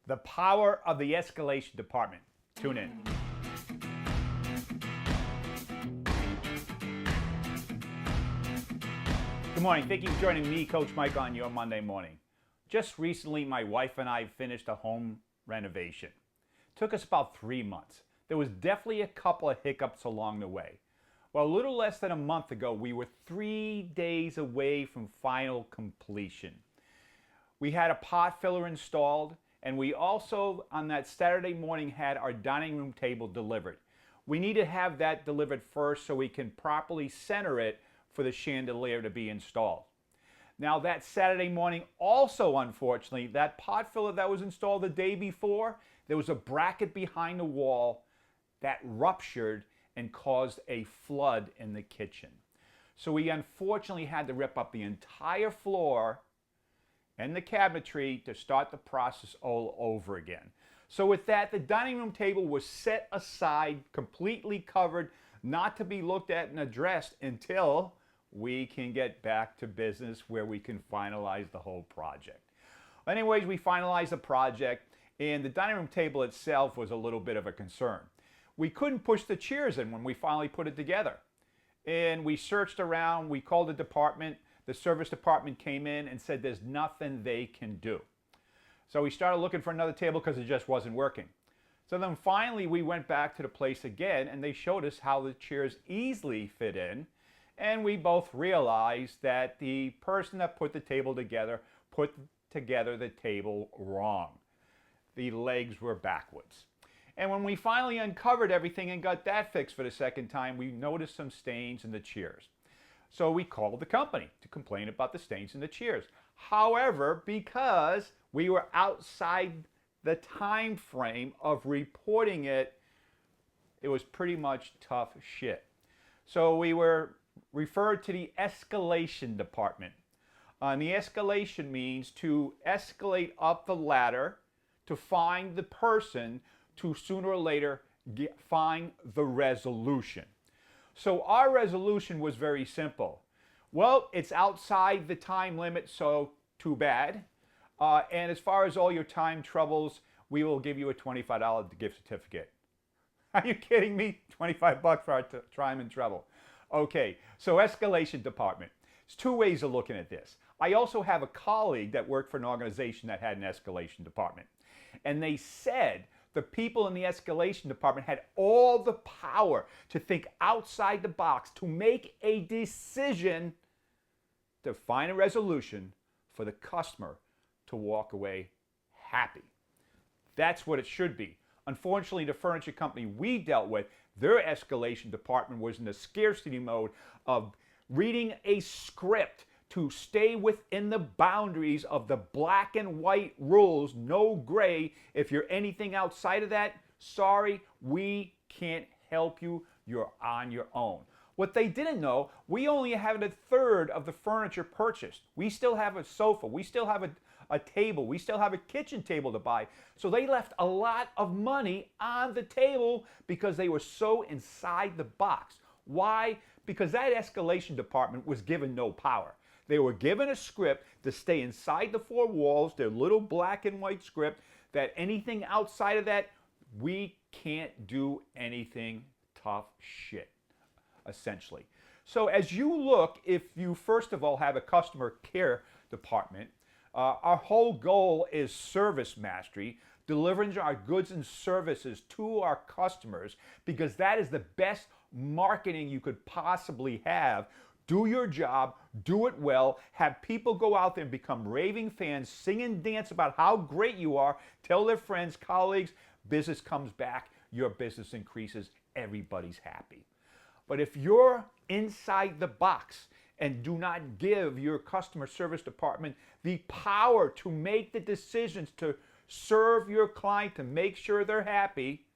The power of the escalation department. Tune in. Good morning. Thank you for joining me, Coach Mike, on your Monday morning. Just recently, my wife and I finished a home renovation. It took us about 3 months. There was definitely a couple of hiccups along the way. Well, a little less than a month ago, we were 3 days away from final completion. We had a pot filler installed, and we also, on that Saturday morning, had our dining room table delivered. We need to have that delivered first so we can properly center it for the chandelier to be installed. Now, that Saturday morning, also unfortunately, that pot filler that was installed the day before, there was a bracket behind the wall that ruptured and caused a flood in the kitchen. So we unfortunately had to rip up the entire floor and the cabinetry to start the process all over again. So with that, the dining room table was set aside, completely covered, not to be looked at and addressed until we can get back to business where we can finalize the whole project. Anyways, we finalized the project, and the dining room table itself was a little bit of a concern. We couldn't push the chairs in when we finally put it together. And we searched around, we called the department, the service department came in and said there's nothing they can do. So we started looking for another table because it just wasn't working. So then finally we went back to the place again, and they showed us how the chairs easily fit in. And we both realized that the person that put the table together put together the table wrong. The legs were backwards. And when we finally uncovered everything and got that fixed for the second time, we noticed some stains in the chairs. So we called the company to complain about the stains in the chairs. However, because we were outside the time frame of reporting it, it was pretty much tough shit. So we were referred to the escalation department. And the escalation means to escalate up the ladder to find the person to sooner or later find the resolution. So our resolution was very simple. Well, it's outside the time limit, so too bad. And as far as all your time troubles, we will give you a $25 gift certificate. Are you kidding me? $25 for our time and trouble. Okay, so escalation department. There's two ways of looking at this. I also have a colleague that worked for an organization that had an escalation department. And they said the people in the escalation department had all the power to think outside the box, to make a decision to find a resolution for the customer to walk away happy. That's what it should be. Unfortunately, the furniture company we dealt with, their escalation department was in the scarcity mode of reading a script to stay within the boundaries of the black and white rules, no gray. If you're anything outside of that, sorry, we can't help you. You're on your own. What they didn't know, we only have a third of the furniture purchased. We still have a sofa. We still have a table. We still have a kitchen table to buy. So they left a lot of money on the table because they were so inside the box. Why? Because that escalation department was given no power. They were given a script to stay inside the four walls, their little black and white script, that anything outside of that, we can't do anything tough shit, essentially. So as you look, if you first of all have a customer care department, our whole goal is service mastery, delivering our goods and services to our customers, because that is the best marketing you could possibly have. Do your job, do it well, have people go out there and become raving fans, sing and dance about how great you are, tell their friends, colleagues, business comes back, your business increases, everybody's happy. But if you're inside the box and do not give your customer service department the power to make the decisions to serve your client, to make sure they're happy,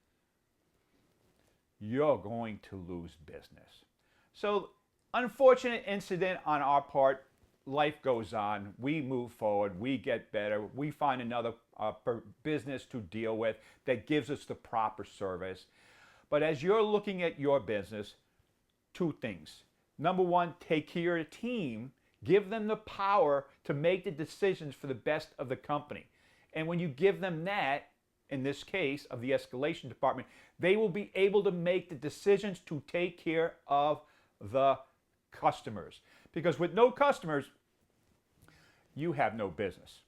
you're going to lose business. So, unfortunate incident on our part. Life goes on. We move forward. We get better. We find another business to deal with that gives us the proper service. But as you're looking at your business, two things. Number one, take care of your team. Give them the power to make the decisions for the best of the company. And when you give them that, in this case of the escalation department, they will be able to make the decisions to take care of the customers. Because with no customers, you have no business.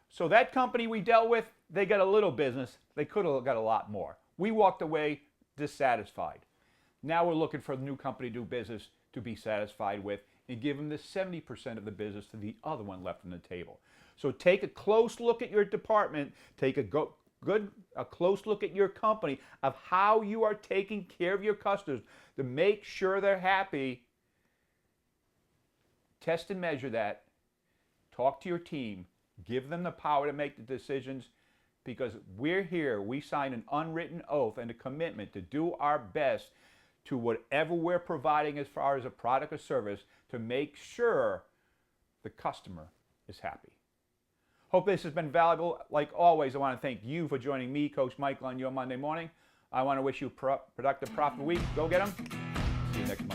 So that company we dealt with, they got a little business. They could have got a lot more. We walked away dissatisfied. Now we're looking for a new company to do business to be satisfied with and give them the 70% of the business to the other one left on the table. So take a close look at your department, take a close look at your company of how you are taking care of your customers to make sure they're happy. Test and measure that. Talk to your team. Give them the power to make the decisions, because we're here. We sign an unwritten oath and a commitment to do our best to whatever we're providing as far as a product or service to make sure the customer is happy. Hope this has been valuable. Like always, I want to thank you for joining me, Coach Michael, on your Monday morning. I want to wish you a productive, profitable week. Go get them. See you next month.